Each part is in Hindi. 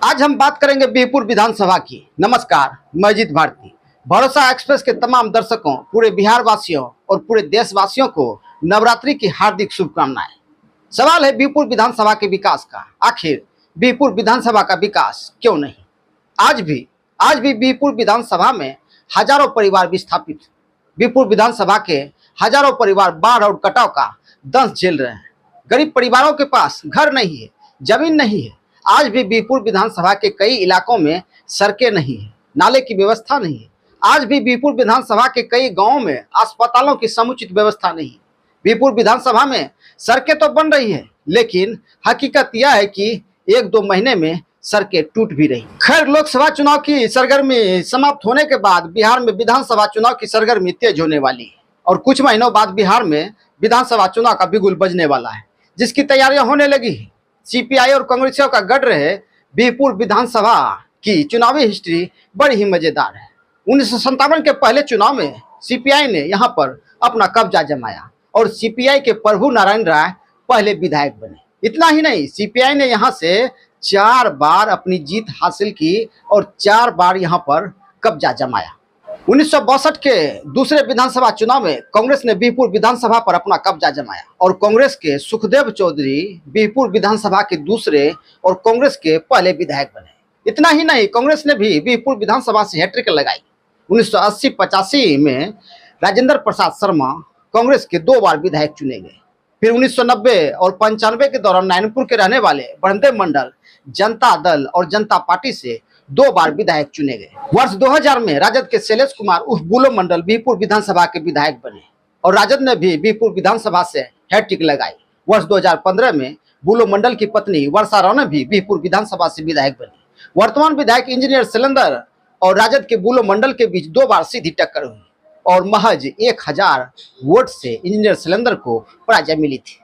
आज हम बात करेंगे बीरपुर विधानसभा की। नमस्कार, मैं अजीत भारती। भरोसा एक्सप्रेस के तमाम दर्शकों, पूरे बिहार वासियों और पूरे देशवासियों को नवरात्रि की हार्दिक शुभकामनाएं। सवाल है बीरपुर विधानसभा के विकास का। आखिर बीरपुर विधानसभा का विकास क्यों नहीं? आज भी बीरपुर विधानसभा में हजारों परिवार विस्थापित। बीरपुर विधानसभा के हजारों परिवार बाढ़ और कटाव का दंश झेल रहे हैं। गरीब परिवारों के पास घर नहीं है, जमीन नहीं है। आज भी बीरपुर विधानसभा के कई इलाकों में सड़कें नहीं है, नाले की व्यवस्था नहीं है। आज भी बीरपुर विधानसभा के कई गांवों में अस्पतालों की समुचित व्यवस्था नहीं है। बीरपुर विधानसभा में सड़कें तो बन रही है, लेकिन हकीकत यह है कि 1-2 महीने में सड़कें टूट भी रही। खैर, लोकसभा चुनाव की सरगर्मी समाप्त होने के बाद बिहार में विधानसभा चुनाव की सरगर्मी तेज होने वाली है और कुछ महीनों बाद बिहार में विधानसभा चुनाव का बिगुल बजने वाला है, जिसकी तैयारियां होने लगी है। सीपीआई और कांग्रेसियों का गढ़ रहे बीरपुर विधानसभा की चुनावी हिस्ट्री बड़ी ही मजेदार है। 1957 के पहले चुनाव में सीपीआई ने यहां पर अपना कब्जा जमाया और सीपीआई के प्रभु नारायण राय पहले विधायक बने। इतना ही नहीं, सीपीआई ने यहां से 4 बार अपनी जीत हासिल की और 4 बार यहां पर कब्जा जमाया। 1962 के दूसरे विधानसभा चुनाव में कांग्रेस ने बीरपुर विधानसभा पर अपना कब्जा जमाया और कांग्रेस के सुखदेव चौधरी बीरपुर विधानसभा के दूसरे और कांग्रेस के पहले विधायक बने। इतना ही नहीं, कांग्रेस ने भी बीरपुर विधानसभा से हैट्रिक लगाई। 1980-85 में राजेंद्र प्रसाद शर्मा कांग्रेस के 2 बार विधायक चुने गए। फिर 1990 और 95 के दौरान नारायणपुर के रहने वाले बड़देव मंडल जनता दल और जनता पार्टी से 2 बार विधायक चुने गए। वर्ष 2000 में राजद के शैलेश कुमार उर्फ बुलो मंडल बीरपुर विधानसभा के विधायक बने और राजद ने भी बीरपुर विधानसभा से हैट्रिक लगाई। वर्ष 2015 में बुलो मंडल की पत्नी वर्षा राणा भी बीरपुर विधानसभा से विधायक बनी। वर्तमान विधायक इंजीनियर शैलेंद्र और राजद के बुलो मंडल के बीच 2 बार सीधी टक्कर हुई और महज 1000 वोट से इंजीनियर शैलेंद्र को पराजय मिली थी।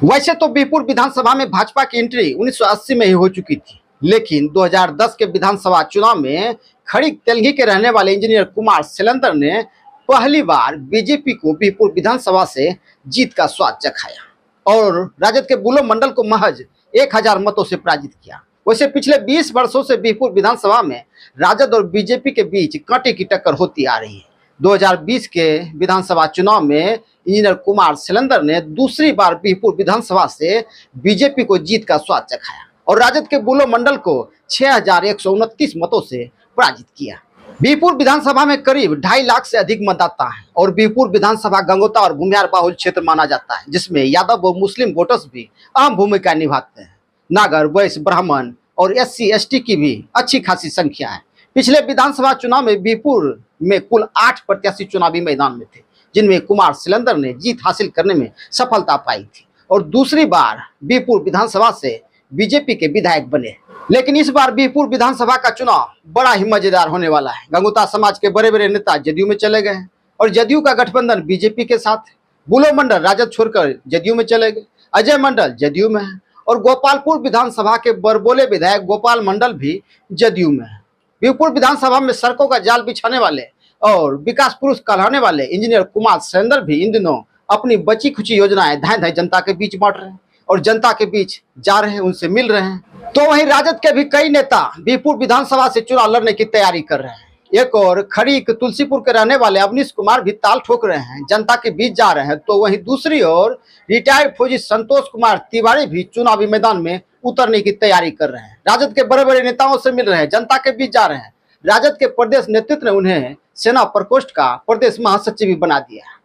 वैसे तो बीरपुर विधानसभा में भाजपा की एंट्री 1980 में ही हो चुकी थी, लेकिन 2010 के विधानसभा चुनाव में खड़ी तेलंगी के रहने वाले इंजीनियर कुमार शैलेंद्र ने पहली बार बीजेपी को बीरपुर विधानसभा से जीत का स्वाद चखाया और राजद के बुलो मंडल को महज 1000 मतों से पराजित किया। वैसे पिछले 20 वर्षों से बीरपुर विधानसभा में राजद और बीजेपी के बीच कांटे की टक्कर होती आ रही है। 2020 के विधानसभा चुनाव में इंजीनियर कुमार शैलेंद्र ने दूसरी बार बीरपुर विधानसभा से बीजेपी को जीत का स्वाद चखाया और राजद के बुलो मंडल को 6129 मतों से पराजित किया। बीरपुर विधानसभा में करीब 2.5 लाख से अधिक मतदाता हैं और बीरपुर विधानसभा गंगोता और भूमिहार बाहुल क्षेत्र माना जाता है, जिसमें यादव और मुस्लिम वोटर्स भी अहम भूमिका निभाते हैं। नागर, वैश्य, ब्राह्मण और SC/ST की भी अच्छी खासी संख्या है। पिछले विधानसभा चुनाव में बीरपुर में कुल 8 प्रत्याशी चुनावी मैदान में थे, जिनमें कुमार शैलेंद्र ने जीत हासिल करने में सफलता पाई थी और दूसरी बार बीरपुर विधानसभा से बीजेपी के विधायक बने। लेकिन इस बार बीरपुर विधानसभा का चुनाव बड़ा ही मजेदार होने वाला है। गंगोता समाज के बड़े बड़े नेता जदयू में चले गए हैं और जदयू का गठबंधन बीजेपी के साथ है। बुलो मंडल राजद छोड़कर जदयू में चले गए, अजय मंडल जदयू में है और गोपालपुर विधानसभा के बरबोले विधायक गोपाल मंडल भी जदयू में है। बीरपुर विधानसभा में सड़कों का जाल बिछाने वाले और विकास पुरुष कहलाने वाले इंजीनियर कुमार शैलेंद्र भी इन दिनों अपनी बची खुची योजनाएं धाए जनता के बीच बांट रहे हैं और जनता के बीच जा रहे हैं, उनसे मिल रहे हैं। तो वहीं राजद के भी कई नेता बीरपुर विधानसभा से चुनाव लड़ने की तैयारी कर रहे हैं। एक और खड़ीक तुलसीपुर के रहने वाले अवनीश कुमार भी ताल ठोक रहे हैं, जनता के बीच जा रहे हैं। तो वहीं दूसरी ओर रिटायर्ड फौजी संतोष कुमार तिवारी भी चुनावी मैदान में उतरने की तैयारी कर रहे हैं। राजद के बड़े बड़े नेताओं से मिल रहे हैं, जनता के बीच जा रहे हैं। राजद के प्रदेश नेतृत्व ने उन्हें सेना प्रकोष्ठ का प्रदेश महासचिव भी बना दिया।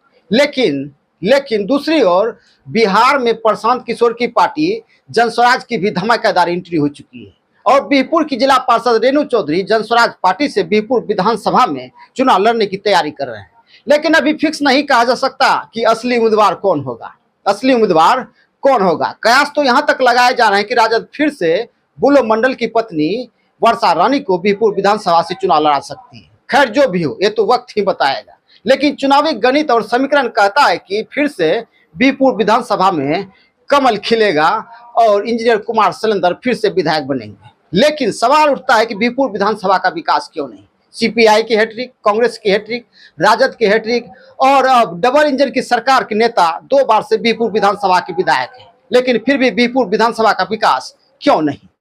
लेकिन दूसरी ओर बिहार में प्रशांत किशोर की पार्टी जनस्वराज की भी धमाकेदार एंट्री हो चुकी है और बीरपुर की जिला पार्षद रेणु चौधरी जनस्वराज पार्टी से बीरपुर विधानसभा में चुनाव लड़ने की तैयारी कर रहे हैं। लेकिन अभी फिक्स नहीं कहा जा सकता कि असली उम्मीदवार कौन होगा। कयास तो यहाँ तक लगाए जा रहे हैं कि राजद फिर से बुलो मंडल की पत्नी वर्षा रानी को बीरपुर विधानसभा से चुनाव लड़ा सकती है। खैर, जो भी हो, ये तो वक्त ही बताएगा। लेकिन चुनावी गणित और समीकरण कहता है कि फिर से बीरपुर विधानसभा में कमल खिलेगा और इंजीनियर कुमार शैलेंद्र फिर से विधायक बनेंगे। लेकिन सवाल उठता है कि बीरपुर विधानसभा का विकास क्यों नहीं? सीपीआई की हैट्रिक, कांग्रेस की हैट्रिक, राजद की हैट्रिक और अब डबल इंजन की सरकार के नेता 2 बार से बीरपुर विधानसभा के विधायक हैं, लेकिन फिर भी बीरपुर विधानसभा का विकास क्यों नहीं?